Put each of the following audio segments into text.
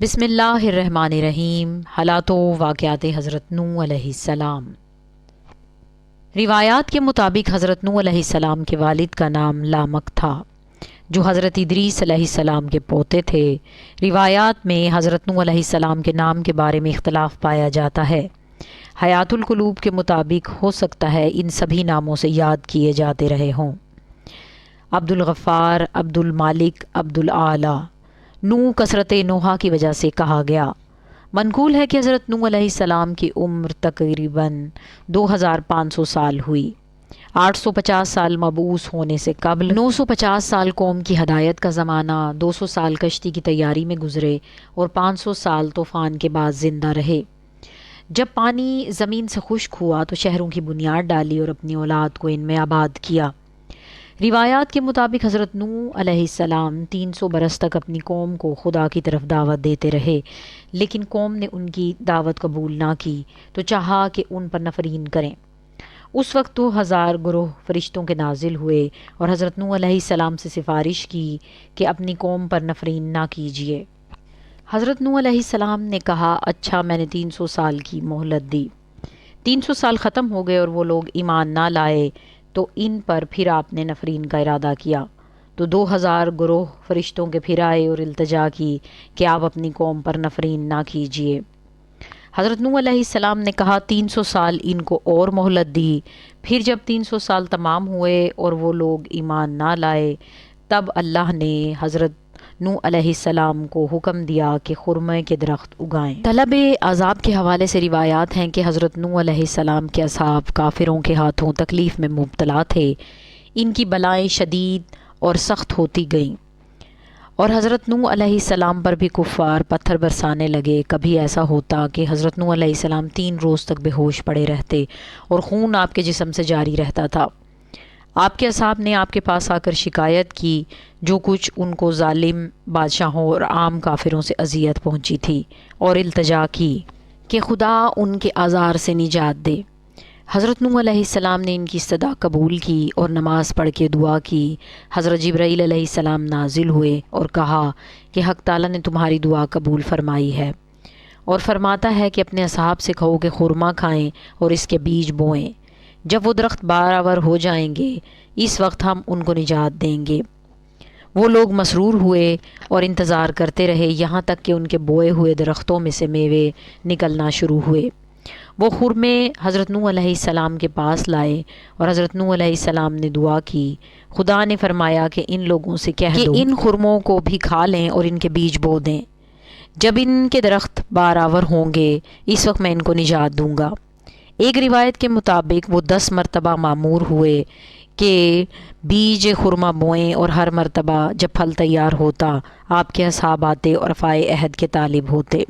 بسم اللہ الرحمن الرحیم۔ حالات و واقعات حضرت نوح علیہ السلام۔ روایات کے مطابق حضرت نوح علیہ السلام کے والد کا نام لامک تھا، جو حضرت ادریس علیہ السلام کے پوتے تھے۔ روایات میں حضرت نوح علیہ السلام کے نام کے بارے میں اختلاف پایا جاتا ہے۔ حیات القلوب کے مطابق ہو سکتا ہے ان سبھی ناموں سے یاد کیے جاتے رہے ہوں: عبد الغفار، عبد المالک، عبد الاعلیٰ۔ نوح کثرت نوحہ کی وجہ سے کہا گیا۔ منقول ہے کہ حضرت نوح علیہ السلام کی عمر تقریباً 2500 سال ہوئی۔ 850 سال مبعوث ہونے سے قبل، 950 سال قوم کی ہدایت کا زمانہ، 200 سال کشتی کی تیاری میں گزرے اور 500 سال طوفان کے بعد زندہ رہے۔ جب پانی زمین سے خشک ہوا تو شہروں کی بنیاد ڈالی اور اپنی اولاد کو ان میں آباد کیا۔ روایات کے مطابق حضرت نوح علیہ السلام 300 برس تک اپنی قوم کو خدا کی طرف دعوت دیتے رہے، لیکن قوم نے ان کی دعوت قبول نہ کی تو چاہا کہ ان پر نفرین کریں۔ اس وقت 2000 گروہ فرشتوں کے نازل ہوئے اور حضرت نوح علیہ السلام سے سفارش کی کہ اپنی قوم پر نفرین نہ کیجیے۔ حضرت نوح علیہ السلام نے کہا، اچھا میں نے 300 سال کی مہلت دی۔ 300 سال ختم ہو گئے اور وہ لوگ ایمان نہ لائے تو ان پر پھر آپ نے نفرین کا ارادہ کیا، تو 2000 گروہ فرشتوں کے پھر آئے اور التجا کی کہ آپ اپنی قوم پر نفرین نہ کیجیے۔ حضرت نوح علیہ السلام نے کہا 300 سال ان کو اور مہلت دی۔ پھر جب 300 سال تمام ہوئے اور وہ لوگ ایمان نہ لائے، تب اللہ نے حضرت نوح علیہ السلام کو حکم دیا کہ خرمے کے درخت اگائیں۔ طلب عذاب کے حوالے سے روایات ہیں کہ حضرت نوح علیہ السلام کے اصحاب کافروں کے ہاتھوں تکلیف میں مبتلا تھے۔ ان کی بلائیں شدید اور سخت ہوتی گئیں اور حضرت نوح علیہ السلام پر بھی کفار پتھر برسانے لگے۔ کبھی ایسا ہوتا کہ حضرت نوح علیہ السلام 3 روز تک بے ہوش پڑے رہتے اور خون آپ کے جسم سے جاری رہتا تھا۔ آپ کے اصحاب نے آپ کے پاس آ کر شکایت کی جو کچھ ان کو ظالم بادشاہوں اور عام کافروں سے اذیت پہنچی تھی، اور التجا کی کہ خدا ان کے آزار سے نجات دے۔ حضرت نوح علیہ السلام نے ان کی استدعا قبول کی اور نماز پڑھ کے دعا کی۔ حضرت جبرائیل علیہ السلام نازل ہوئے اور کہا کہ حق تعالیٰ نے تمہاری دعا قبول فرمائی ہے اور فرماتا ہے کہ اپنے اصحاب سے کہو کہ خرما کھائیں اور اس کے بیج بوئیں۔ جب وہ درخت بارآور ہو جائیں گے اس وقت ہم ان کو نجات دیں گے۔ وہ لوگ مسرور ہوئے اور انتظار کرتے رہے یہاں تک کہ ان کے بوئے ہوئے درختوں میں سے میوے نکلنا شروع ہوئے۔ وہ خرمے حضرت نوح علیہ السلام کے پاس لائے اور حضرت نوح علیہ السلام نے دعا کی۔ خدا نے فرمایا کہ ان لوگوں سے کہہ دو کہ ان خرموں کو بھی کھا لیں اور ان کے بیج بو دیں۔ جب ان کے درخت بارآور ہوں گے اس وقت میں ان کو نجات دوں گا۔ ایک روایت کے مطابق وہ 10 مرتبہ مامور ہوئے کہ بیج خرما بوئیں اور ہر مرتبہ جب پھل تیار ہوتا آپ کے اصحاب آتے اور وفائے عہد کے طالب ہوتے،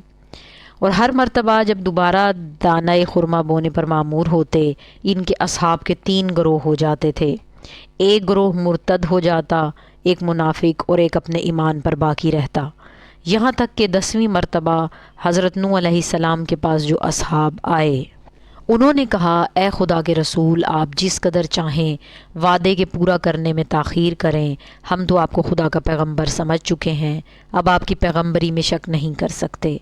اور ہر مرتبہ جب دوبارہ دانہ خرما بونے پر مامور ہوتے ان کے اصحاب کے 3 گروہ ہو جاتے تھے۔ ایک گروہ مرتد ہو جاتا، ایک منافق اور ایک اپنے ایمان پر باقی رہتا، یہاں تک کہ 10ویں مرتبہ حضرت نوح علیہ السلام کے پاس جو اصحاب آئے انہوں نے کہا، اے خدا کے رسول، آپ جس قدر چاہیں وعدے کے پورا کرنے میں تاخیر کریں، ہم تو آپ کو خدا کا پیغمبر سمجھ چکے ہیں، اب آپ کی پیغمبری میں شک نہیں کر سکتے۔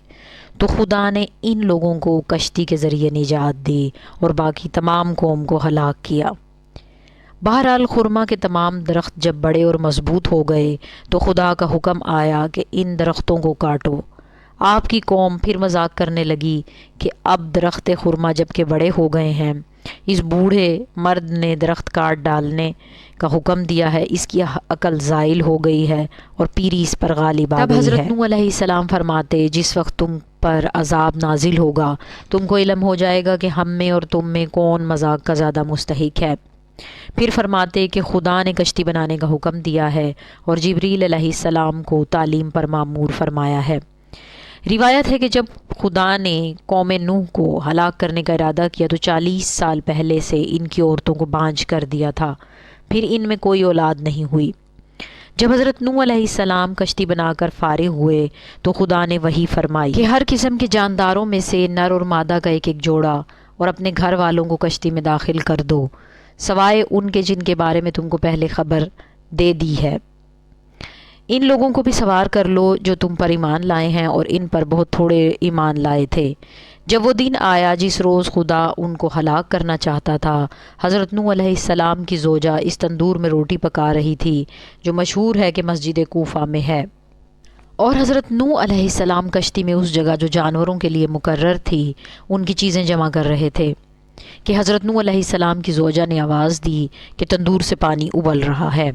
تو خدا نے ان لوگوں کو کشتی کے ذریعے نجات دی اور باقی تمام قوم کو ہلاک کیا۔ بہرحال خرما کے تمام درخت جب بڑے اور مضبوط ہو گئے تو خدا کا حکم آیا کہ ان درختوں کو کاٹو۔ آپ کی قوم پھر مذاق کرنے لگی کہ اب درخت خرما جب کہ بڑے ہو گئے ہیں، اس بوڑھے مرد نے درخت کاٹ ڈالنے کا حکم دیا ہے، اس کی عقل زائل ہو گئی ہے اور پیری اس پر غالب آ گئی ہے۔ تب حضرت نوح علیہ السلام فرماتے، جس وقت تم پر عذاب نازل ہوگا تم کو علم ہو جائے گا کہ ہم میں اور تم میں کون مذاق کا زیادہ مستحق ہے۔ پھر فرماتے کہ خدا نے کشتی بنانے کا حکم دیا ہے اور جبریل علیہ السلام کو تعلیم پر مامور فرمایا ہے۔ روایت ہے کہ جب خدا نے قوم نوح کو ہلاک کرنے کا ارادہ کیا تو 40 سال پہلے سے ان کی عورتوں کو بانجھ کر دیا تھا، پھر ان میں کوئی اولاد نہیں ہوئی۔ جب حضرت نوح علیہ السلام کشتی بنا کر فارغ ہوئے تو خدا نے وحی فرمائی کہ ہر قسم کے جانداروں میں سے نر اور مادہ کا ایک ایک جوڑا اور اپنے گھر والوں کو کشتی میں داخل کر دو، سوائے ان کے جن کے بارے میں تم کو پہلے خبر دے دی ہے۔ ان لوگوں کو بھی سوار کر لو جو تم پر ایمان لائے ہیں اور ان پر بہت تھوڑے ایمان لائے تھے۔ جب وہ دن آیا جس روز خدا ان کو ہلاک کرنا چاہتا تھا، حضرت نوح علیہ السلام کی زوجہ اس تندور میں روٹی پکا رہی تھی جو مشہور ہے کہ مسجد کوفہ میں ہے، اور حضرت نوح علیہ السلام کشتی میں اس جگہ جو جانوروں کے لیے مقرر تھی ان کی چیزیں جمع کر رہے تھے کہ حضرت نوح علیہ السلام کی زوجہ نے آواز دی کہ تندور سے پانی ابل رہا ہے۔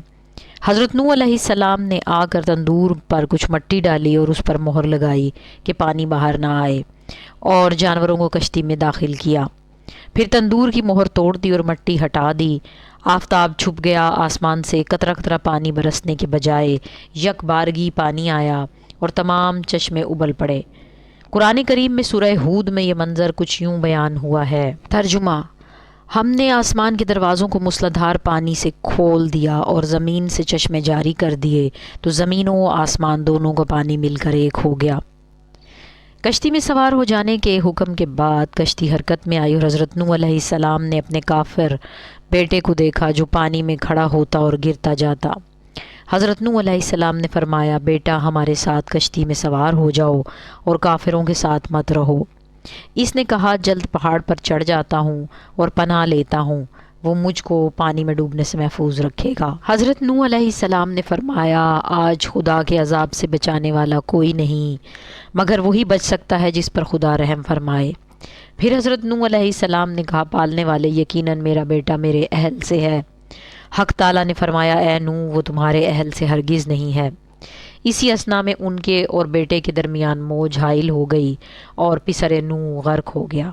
حضرت نوح علیہ السلام نے آ کر تندور پر کچھ مٹی ڈالی اور اس پر مہر لگائی کہ پانی باہر نہ آئے، اور جانوروں کو کشتی میں داخل کیا۔ پھر تندور کی مہر توڑ دی اور مٹی ہٹا دی۔ آفتاب چھپ گیا، آسمان سے قطرہ قطرہ پانی برسنے کے بجائے یک بارگی پانی آیا اور تمام چشمے ابل پڑے۔ قرآن کریم میں سورہ ہود میں یہ منظر کچھ یوں بیان ہوا ہے۔ ترجمہ: ہم نے آسمان کے دروازوں کو موسلادھار پانی سے کھول دیا اور زمین سے چشمے جاری کر دیے تو زمین و آسمان دونوں کو پانی مل کر ایک ہو گیا۔ کشتی میں سوار ہو جانے کے حکم کے بعد کشتی حرکت میں آئی اور حضرت نوح علیہ السلام نے اپنے کافر بیٹے کو دیکھا جو پانی میں کھڑا ہوتا اور گرتا جاتا۔ حضرت نوح علیہ السلام نے فرمایا، بیٹا ہمارے ساتھ کشتی میں سوار ہو جاؤ اور کافروں کے ساتھ مت رہو۔ اس نے کہا، جلد پہاڑ پر چڑھ جاتا ہوں اور پناہ لیتا ہوں، وہ مجھ کو پانی میں ڈوبنے سے محفوظ رکھے گا۔ حضرت نوح علیہ السلام نے فرمایا، آج خدا کے عذاب سے بچانے والا کوئی نہیں مگر وہی بچ سکتا ہے جس پر خدا رحم فرمائے۔ پھر حضرت نوح علیہ السلام نے کہا، پالنے والے، یقیناً میرا بیٹا میرے اہل سے ہے۔ حق تعالیٰ نے فرمایا، اے نوح، وہ تمہارے اہل سے ہرگز نہیں ہے۔ اسی اثنا میں ان کے اور بیٹے کے درمیان موج حائل ہو گئی اور پسر نوح غرق ہو گیا۔